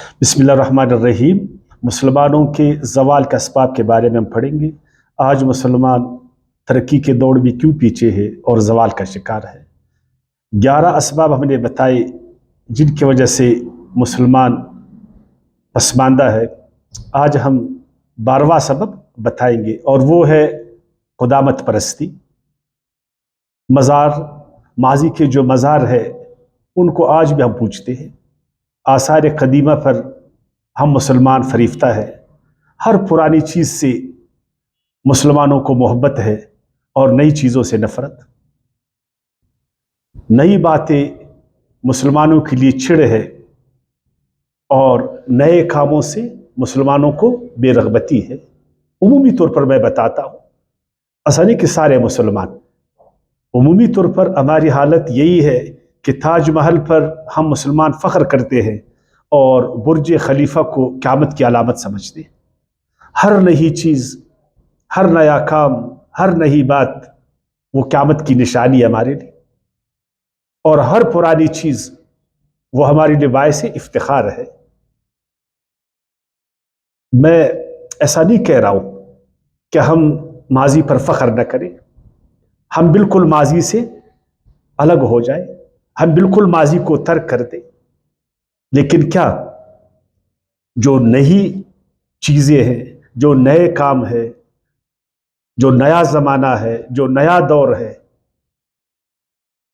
بسم اللہ الرحمن الرحیم۔ مسلمانوں کے زوال کے اسباب کے بارے میں ہم پڑھیں گے۔ آج مسلمان ترقی کے دوڑ میں کیوں پیچھے ہے اور زوال کا شکار ہے۔ 11 اسباب ہم نے بتائے جن کی وجہ سے مسلمان پسماندہ ہے۔ آج ہم 12واں سبب بتائیں گے اور وہ ہے قدامت پرستی۔ مزار، ماضی کے جو مزار ہے ان کو آج بھی ہم پوجتے ہیں۔ آثار قدیمہ پر ہم مسلمان فریفتہ ہے۔ ہر پرانی چیز سے مسلمانوں کو محبت ہے اور نئی چیزوں سے نفرت۔ نئی باتیں مسلمانوں کے لیے چڑ ہے اور نئے کاموں سے مسلمانوں کو بے رغبتی ہے۔ عمومی طور پر میں بتاتا ہوں، ایسا نہیں کہ سارے مسلمان، عمومی طور پر ہماری حالت یہی ہے کہ تاج محل پر ہم مسلمان فخر کرتے ہیں اور برج خلیفہ کو قیامت کی علامت سمجھتے ہیں۔ ہر نئی چیز، ہر نیا کام، ہر نئی بات وہ قیامت کی نشانی ہے ہمارے لیے، اور ہر پرانی چیز وہ ہمارے لیے باعث افتخار ہے۔ میں ایسا نہیں کہہ رہا ہوں کہ ہم ماضی پر فخر نہ کریں، ہم بالکل ماضی سے الگ ہو جائیں، ہم بالکل ماضی کو ترک کر دیں، لیکن کیا جو نئی چیزیں ہیں، جو نئے کام ہے، جو نیا زمانہ ہے، جو نیا دور ہے،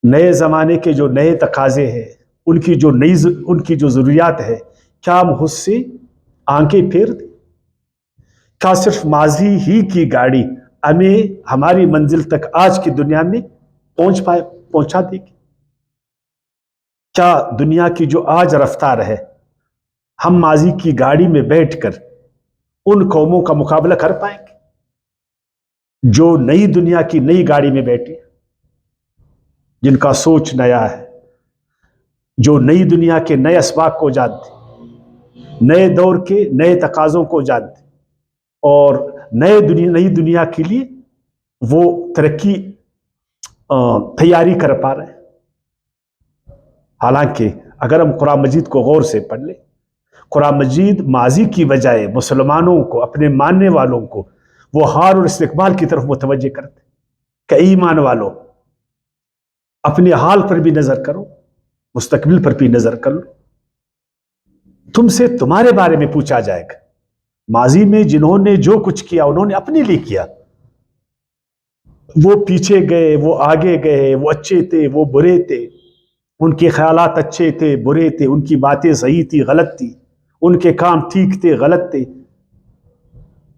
نئے زمانے کے جو نئے تقاضے ہیں، ان کی جو ضروریات ہے، کیا ہم اس سے آنکھیں پھیر دیں؟ کیا صرف ماضی ہی کی گاڑی ہمیں ہماری منزل تک آج کی دنیا میں پہنچا دے گی؟ کیا دنیا کی جو آج رفتار ہے، ہم ماضی کی گاڑی میں بیٹھ کر ان قوموں کا مقابلہ کر پائیں گے جو نئی دنیا کی نئی گاڑی میں بیٹھے، جن کا سوچ نیا ہے، جو نئی دنیا کے نئے اسباق کو جانتے، نئے دور کے نئے تقاضوں کو جانتے، اور نئی دنیا کے لیے وہ ترقی تیاری کر پا رہے ہیں۔ حالانکہ اگر ہم قرآن مجید کو غور سے پڑھ لیں، قرآن مجید ماضی کی بجائے مسلمانوں کو، اپنے ماننے والوں کو وہ حال اور استقبال کی طرف متوجہ کرتے کہ ایمان والو، اپنے حال پر بھی نظر کرو، مستقبل پر بھی نظر کر لو۔ تم سے تمہارے بارے میں پوچھا جائے گا۔ ماضی میں جنہوں نے جو کچھ کیا انہوں نے اپنے لیے کیا، وہ پیچھے گئے، وہ آگے گئے، وہ اچھے تھے، وہ برے تھے، ان کے خیالات اچھے تھے، برے تھے، ان کی باتیں صحیح تھی، غلط تھی، ان کے کام ٹھیک تھے، غلط تھے،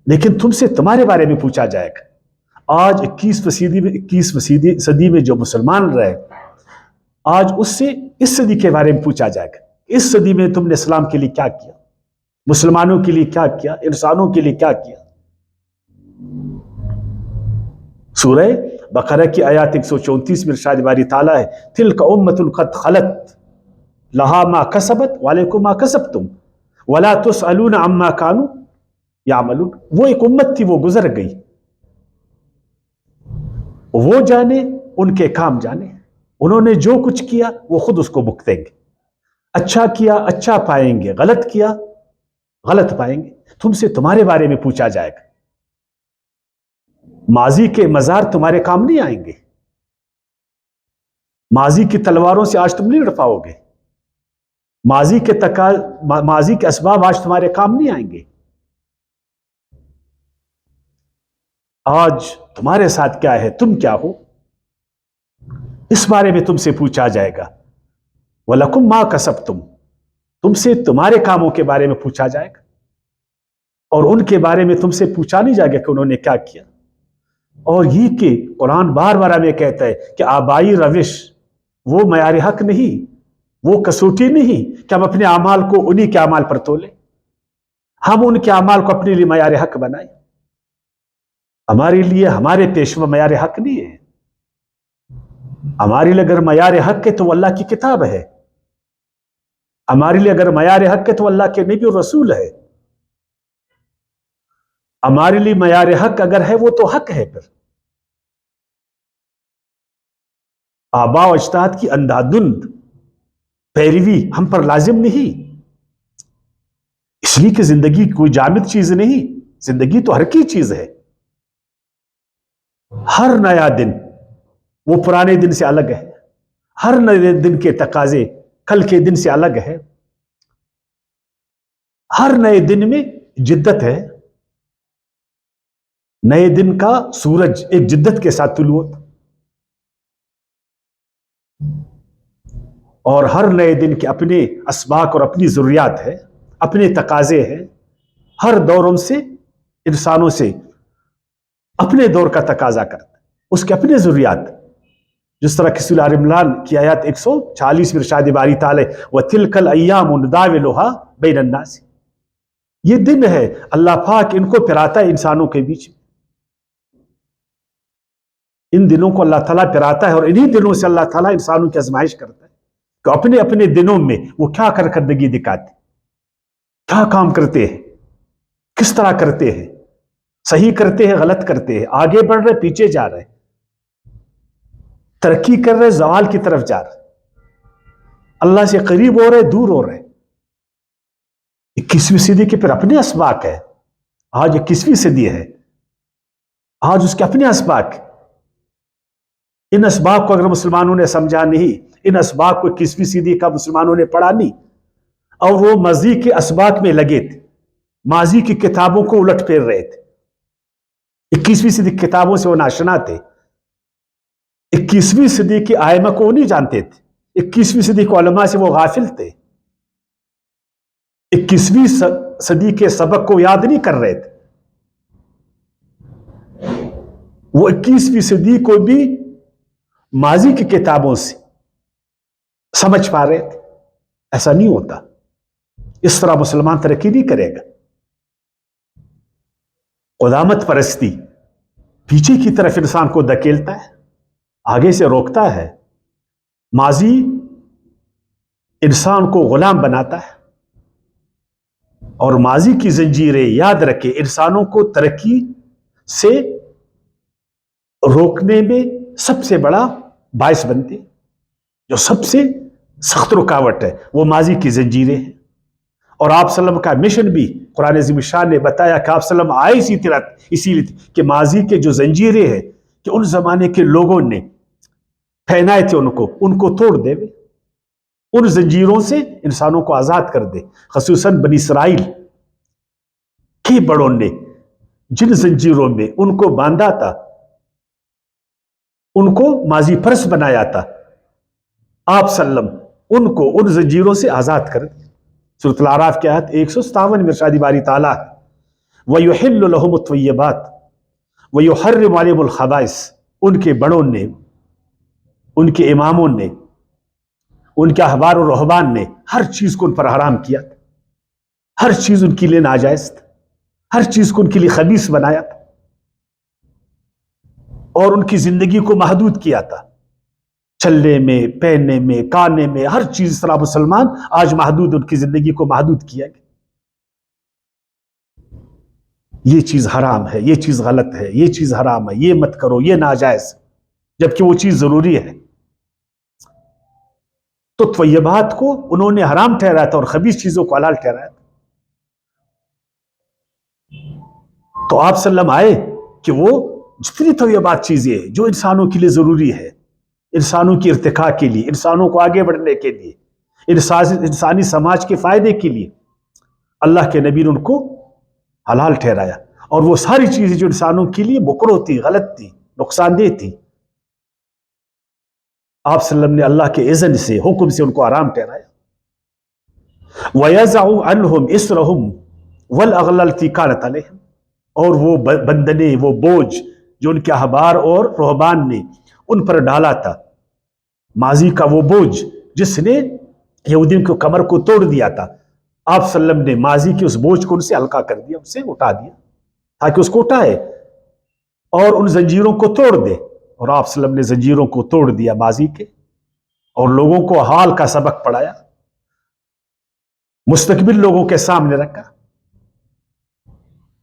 لیکن تم سے تمہارے بارے میں پوچھا جائے گا۔ آج 21ویں صدی میں جو مسلمان رہے، آج اس صدی کے بارے میں پوچھا جائے گا۔ اس صدی میں تم نے اسلام کے لیے کیا کیا، مسلمانوں کے لیے کیا کیا، انسانوں کے لیے کیا کیا۔ سورہ بقرہ کی آیات 134 میں ارشاد باری تعالیٰ ہے، تلک امۃ قد خلت لہا ما کسبت وعلیکم ما کسبتم ولا تسألون عما کانوا یعملون۔ وہ ایک امت تھی، وہ گزر گئی، وہ جانے، ان کے کام جانے، انہوں نے جو کچھ کیا وہ خود اس کو بھگتیں گے۔ اچھا کیا اچھا پائیں گے، غلط کیا غلط پائیں گے۔ تم سے تمہارے بارے میں پوچھا جائے گا۔ ماضی کے مزار تمہارے کام نہیں آئیں گے، ماضی کی تلواروں سے آج تم نہیں لڑ پاؤ گے، ماضی کے اسباب آج تمہارے کام نہیں آئیں گے۔ آج تمہارے ساتھ کیا ہے، تم کیا ہو، اس بارے میں تم سے پوچھا جائے گا۔ وَلَكُمْ مَا كَسَبْتُمْ، تم سے تمہارے کاموں کے بارے میں پوچھا جائے گا، اور ان کے بارے میں تم سے پوچھا نہیں جائے گا کہ انہوں نے کیا کیا۔ اور یہ کہ قرآن بار بار ہمیں کہتا ہے کہ آبائی روش وہ معیار حق نہیں، وہ کسوٹی نہیں کہ ہم اپنے اعمال کو انہی کے اعمال پر تولیں، ہم ان کے اعمال کو اپنے لیے معیار حق بنائیں۔ ہمارے لیے ہمارے پیشوا معیار حق نہیں ہے۔ ہمارے لیے اگر معیار حق ہے تو وہ اللہ کی کتاب ہے، ہمارے لیے اگر معیار حق ہے تو اللہ کے نبی اور رسول ہے، ہمارے لیے معیار حق اگر ہے وہ تو حق ہے۔ پھر آبا و اجداد کی اندھادھند پیروی ہم پر لازم نہیں۔ اس لیے کہ زندگی کوئی جامد چیز نہیں، زندگی تو حرکی چیز ہے. ہر نیا دن وہ پرانے دن سے الگ ہے، ہر نئے دن کے تقاضے کل کے دن سے الگ ہے، ہر نئے دن میں جدت ہے. نئے دن کا سورج ایک جدت کے ساتھ طلوع ہوتا، اور ہر نئے دن کے اپنے اسباق اور اپنی ضروریات ہے، اپنے تقاضے ہیں. ہر دور سے انسانوں سے اپنے دور کا تقاضا کرتا ہے، اس کے اپنے ضروریات. جس طرح کہ سورہ آل عمران کی آیات 140 میں ارشاد باری تعالی وَتِلْكَ الْأَيَّامُ نُدَاوِلُهَا بَيْنَ النَّاسِ، یہ دن ہے اللہ پاک ان کو پھراتا ہے انسانوں کے بیچ میں. ان دنوں کو اللہ تعالیٰ پھراتا ہے، اور انہی دنوں سے اللہ تعالیٰ انسانوں کی آزمائش کرتا ہے کہ اپنے اپنے دنوں میں وہ کیا کارکردگی دکھاتے، کیا کام کرتے ہیں، کس طرح کرتے ہیں، صحیح کرتے ہیں غلط کرتے ہیں، آگے بڑھ رہے پیچھے جا رہے، ترقی کر رہے زوال کی طرف جا رہے، اللہ سے قریب ہو رہے دور ہو رہے. 21ویں صدی کے پھر اپنے اسباق ہے. آج 21ویں صدی ہے، آج اس کے اپنے اسباق. ان اسباق کو اگر مسلمانوں نے سمجھا نہیں، ان اسباق کو 21ویں صدی کا مسلمانوں نے پڑھا نہیں، اور وہ ماضی کے اسباق میں لگے تھے، ماضی کی کتابوں کو الٹ پھیر رہے تھے. 21ویں صدی کی کتابوں سے وہ ناشنا تھے، 21ویں صدی کے ائمہ کو وہ نہیں جانتے تھے، 21ویں صدی کے علماء سے وہ غافل تھے، 21ویں صدی کے سبق کو یاد نہیں کر رہے تھے. وہ 21ویں صدی کو بھی ماضی کی کتابوں سے سمجھ پا رہے تھے. ایسا نہیں ہوتا، اس طرح مسلمان ترقی نہیں کرے گا. قدامت پرستی پیچھے کی طرف انسان کو دھکیلتا ہے، آگے سے روکتا ہے. ماضی انسان کو غلام بناتا ہے، اور ماضی کی زنجیریں یاد رکھے انسانوں کو ترقی سے روکنے میں سب سے بڑا باعث بنتے. جو سب سے سخت رکاوٹ ہے وہ ماضی کی زنجیریں ہیں. اور آپ صلی اللہ علیہ وسلم کا مشن بھی قرآن عظیم الشان نے بتایا کہ آپ صلی اللہ علیہ وسلم آئے اسی لیے کہ ماضی کے جو زنجیریں ہیں کہ ان زمانے کے لوگوں نے پہنائے تھے ان کو توڑ دے، ان زنجیروں سے انسانوں کو آزاد کر دے. خصوصاً بنی اسرائیل کے بڑوں نے جن زنجیروں میں ان کو باندھا تھا، ان کو ماضی پرس بنایا تھا، آپ صلی اللہ علیہ وسلم ان کو ان زنجیروں سے آزاد کر دے. سورۃ الاعراف کی آیت 157 میں ارشاد باری تعالیٰ وَيُحِلُّ لَهُمُ الطَّيِّبَاتِ وَيُحَرِّمُ عَلَيْهِمُ الْخَبَائِثَ، ان کے بڑوں نے، ان کے اماموں نے، ان کے احبار و رہبان نے ہر چیز کو ان پر حرام کیا تھا، ہر چیز ان کے لیے ناجائز تھا، ہر چیز کو ان کے لیے خبیث بنایا تھا، اور ان کی زندگی کو محدود کیا تھا. چلنے میں، پہننے میں، کھانے میں، ہر چیز اس طرح مسلمان آج محدود، ان کی زندگی کو محدود کیا گیا. یہ چیز حرام ہے، یہ چیز غلط ہے، یہ چیز حرام ہے، یہ مت کرو، یہ ناجائز، جبکہ وہ چیز ضروری ہے. تو طیبات کو انہوں نے حرام ٹھہرایا تھا اور خبیث چیزوں کو حلال ٹھہرایا تھا. تو آپ صلی اللہ علیہ وسلم آئے کہ وہ جتنی طیبات چیزیں جو انسانوں کے لیے ضروری ہے، انسانوں کی ارتقاء کے لیے، انسانوں کو آگے بڑھنے کے لیے، انسانی سماج کے فائدے کے لیے، اللہ کے نبی نے ان کو حلال ٹھہرایا. اور وہ ساری چیزیں جو انسانوں کے لیے مکروہ تھی، غلط تھی، نقصان دہ تھی، آپ صلی اللہ علیہ وسلم نے اللہ کے اذن سے، حکم سے ان کو حرام ٹھہرایا. وَيَزَعُ عَنْهُمْ إِسْرَهُمْ وَالْأَغْلَالَ الَّتِي كَانَتْ عَلَيْهِمْ، اور وہ بندنے، وہ بوجھ جو ان کے احبار اور رہبان نے ان پر ڈالا تھا، ماضی کا وہ بوجھ جس نے یہودیوں کی کمر کو توڑ دیا تھا، آپ صلی اللہ علیہ وسلم نے ماضی کے اس بوجھ کو ان سے ہلکا کر دیا، ان سے اٹھا دیا، تاکہ اس کو اٹھائے اور ان زنجیروں کو توڑ دے. اور آپ صلی اللہ علیہ وسلم نے زنجیروں کو توڑ دیا ماضی کے، اور لوگوں کو حال کا سبق پڑھایا، مستقبل لوگوں کے سامنے رکھا.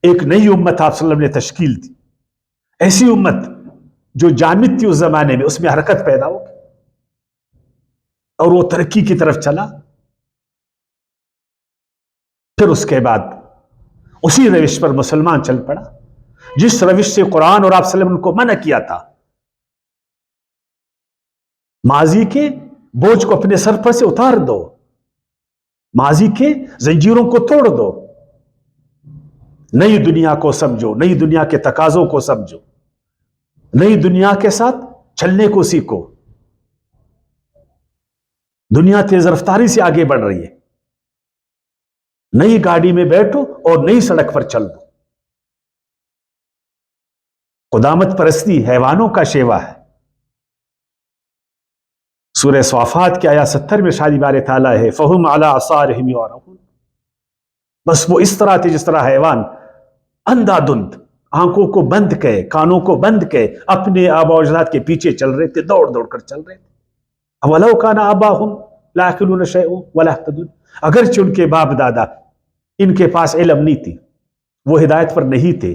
ایک نئی امت آپ صلی اللہ علیہ وسلم نے تشکیل دی، ایسی امت جو جامد تھی اس زمانے میں، اس میں حرکت پیدا ہو گئی اور وہ ترقی کی طرف چلا. پھر اس کے بعد اسی روش پر مسلمان چل پڑا جس روش سے قرآن اور آپ صلی اللہ علیہ وسلم کو منع کیا تھا. ماضی کے بوجھ کو اپنے سر پر سے اتار دو, ماضی کے زنجیروں کو توڑ دو, نئی دنیا کو سمجھو, نئی دنیا کے تقاضوں کو سمجھو, نئی دنیا کے ساتھ چلنے کو سیکھو. دنیا تیز رفتاری سے آگے بڑھ رہی ہے, نئی گاڑی میں بیٹھو اور نئی سڑک پر چل دو. قدامت پرستی حیوانوں کا شیوا ہے. سورہ صافات کی آیت 70 میں شادی بار تعالیٰ ہے فَهُمْ عَلَىٰ آثَارِهِمْ يُعْرَضُونَ. بس وہ اس طرح تھے جس طرح حیوان اندھا دھند آنکھوں کو بند کے, کانوں کو بند کے اپنے آباء و اجداد کے پیچھے چل رہے تھے, دوڑ دوڑ کر چل رہے تھے. اَوَلَوْ كَانَ آبَاؤُهُمْ لَا يَعْقِلُونَ شَيْئًا وَلَا يَهْتَدُونَ. اگرچہ ان کے باپ دادا ان کے پاس علم نہیں تھی, وہ ہدایت پر نہیں تھے,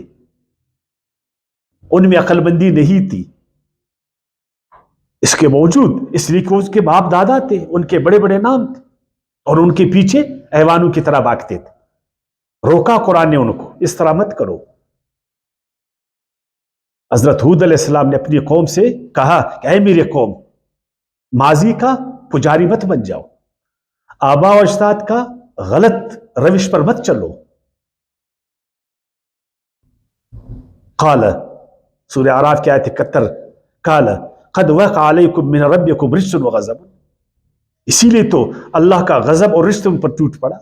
ان میں عقل مندی نہیں تھی, اس کے باوجود اس لیے کہ اس کے باپ دادا تھے, ان کے بڑے بڑے نام تھے اور ان کے پیچھے حیوانوں کی طرح بھاگتے تھے. روکا قرآن نے ان کو, اس طرح مت کرو. حضرت ہود علیہ السلام نے اپنی قوم سے کہا کہ اے میرے قوم, ماضی کا پجاری مت بن جاؤ, آباء و اجداد کا غلط روش پر مت چلو. قال سورہ اعراف کی آیت 71 قال قد وقع علیکم من ربکم رجس وغضب. اسی لیے تو اللہ کا غضب اور رجس تم پر ٹوٹ پڑا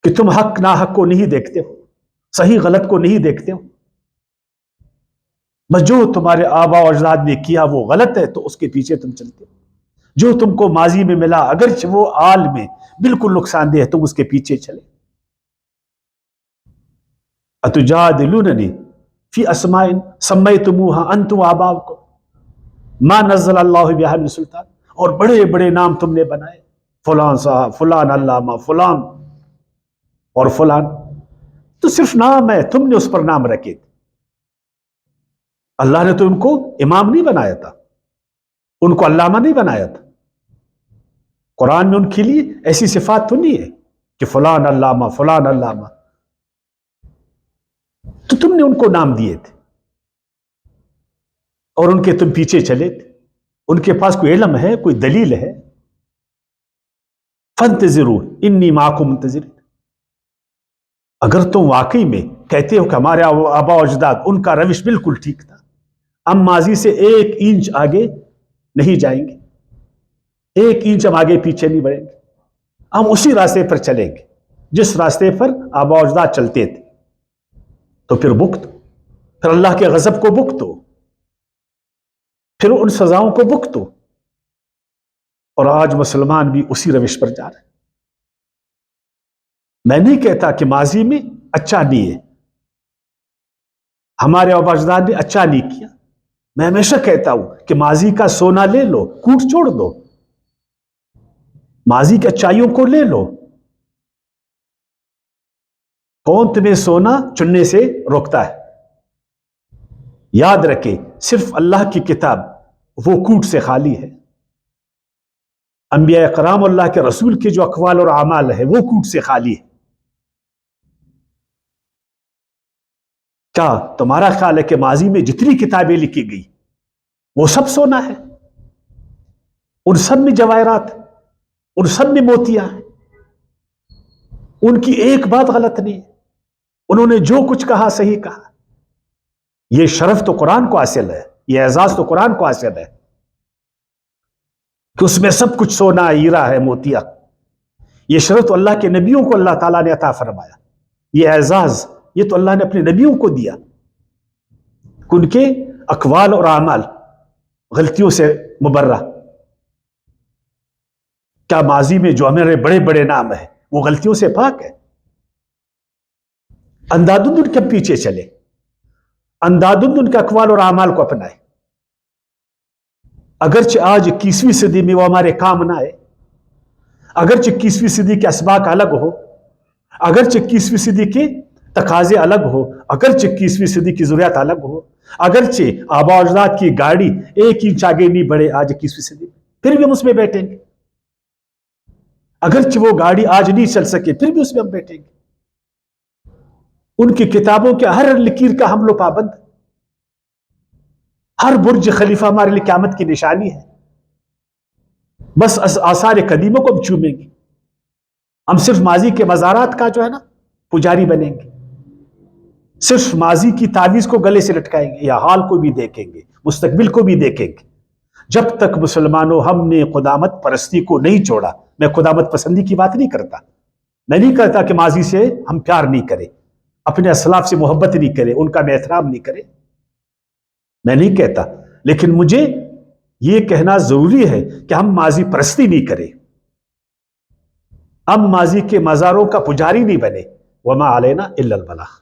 کہ تم حق ناحق کو نہیں دیکھتے ہو, صحیح غلط کو نہیں دیکھتے ہو. بس جو تمہارے آباء و اجداد نے کیا وہ غلط ہے تو اس کے پیچھے تم چلتے ہو. جو تم کو ماضی میں ملا اگرچہ وہ آل میں بالکل نقصان دہ ہے, تم اس کے پیچھے چلے. اتجادلوننی فی اسماء سمیتموها انتم وآباؤکم ما نزل اللہ بہا من سلطان. اور بڑے بڑے نام تم نے بنائے, فلان صاحب, فلان علامہ, فلان اور فلان, تو صرف نام ہے, تم نے اس پر نام رکھے تھے. اللہ نے تو ان کو امام نہیں بنایا تھا, ان کو علامہ نہیں بنایا تھا. قرآن میں ان کے لیے ایسی صفات تو نہیں ہے کہ فلان علامہ فلان علامہ, تو تم نے ان کو نام دیے تھے اور ان کے تم پیچھے چلے تھے. ان کے پاس کوئی علم ہے, کوئی دلیل ہے. فانتظروا انی معکم منتظر. اگر تم واقعی میں کہتے ہو کہ ہمارے آباء و اجداد ان کا روش بالکل ٹھیک تھا, ہم ماضی سے 1 انچ آگے نہیں جائیں گے, 1 انچ ہم آگے پیچھے نہیں بڑھیں گے, ہم اسی راستے پر چلیں گے جس راستے پر آباء و اجداد چلتے تھے, تو پھر بھگتو, پھر اللہ کے غضب کو بھگتو, پھر ان سزاؤں کو بھگتو. اور آج مسلمان بھی اسی روش پر جا رہے ہیں. میں نہیں کہتا کہ ماضی میں اچھا نہیں ہے, ہمارے آباء و اجداد نے اچھا نہیں کیا. میں ہمیشہ کہتا ہوں کہ ماضی کا سونا لے لو, کوٹ چھوڑ دو, ماضی کی اچھائیوں کو لے لو. کون تمہیں سونا چننے سے روکتا ہے؟ یاد رکھے صرف اللہ کی کتاب وہ کوٹ سے خالی ہے. انبیاء کرام اللہ کے رسول کے جو اقوال اور اعمال ہے وہ کوٹ سے خالی ہے. کیا تمہارا خیال ہے کہ ماضی میں جتنی کتابیں لکھی گئی وہ سب سونا ہے؟ ان سب میں جواہرات, ان سب میں موتیاں ہیں, ان کی ایک بات غلط نہیں ہے, انہوں نے جو کچھ کہا صحیح کہا. یہ شرف تو قرآن کو حاصل ہے, یہ اعزاز تو قرآن کو حاصل ہے کہ اس میں سب کچھ سونا, ہیرا ہے, موتیا. یہ شرف تو اللہ کے نبیوں کو اللہ تعالیٰ نے عطا فرمایا. یہ اعزاز یہ تو اللہ نے اپنے نبیوں کو دیا کہ ان کے اقوال اور اعمال غلطیوں سے مبرہ. کیا ماضی میں جو ہمارے بڑے بڑے نام ہیں وہ غلطیوں سے پاک ہے؟ اندھادھند ان کے پیچھے چلے, اندھادھند ان کے اقوال اور اعمال کو اپنائے. اگرچہ آج 21ویں صدی میں وہ ہمارے کام نہ آئے, اگرچہ 21ویں صدی کے اسباق الگ ہو, اگرچہ 21ویں صدی کے تقاضے الگ ہو, اگرچہ 21ویں صدی کی ضروریات الگ ہو, اگرچہ آباء و اجداد کی گاڑی 1 انچ آگے نہیں بڑھے آج 21ویں صدی میں, پھر بھی ہم اس میں بیٹھیں گے. اگرچہ وہ گاڑی آج نہیں چل سکے پھر بھی اس میں ہم بیٹھیں گے. ان کی کتابوں کے ہر لکیر کا ہم لوگ پابند. ہر برج خلیفہ ہمارے لیے قیامت کی نشانی ہے. بس آثار قدیموں کو ہم چومیں گے. ہم صرف ماضی کے مزارات کا جو ہے نا پجاری بنیں گے. صرف ماضی کی تعویذ کو گلے سے لٹکائیں گے یا حال کو بھی دیکھیں گے, مستقبل کو بھی دیکھیں گے. جب تک مسلمانوں ہم نے قدامت پرستی کو نہیں چھوڑا, میں قدامت پسندی کی بات نہیں کرتا, میں نہیں کہتا کہ ماضی سے ہم پیار نہیں کریں, اپنے اسلاف سے محبت نہیں کریں, ان کا میں احترام نہیں کریں, میں نہیں کہتا. لیکن مجھے یہ کہنا ضروری ہے کہ ہم ماضی پرستی نہیں کریں, ہم ماضی کے مزاروں کا پجاری نہیں بنے. وما علینا الا البلاغ.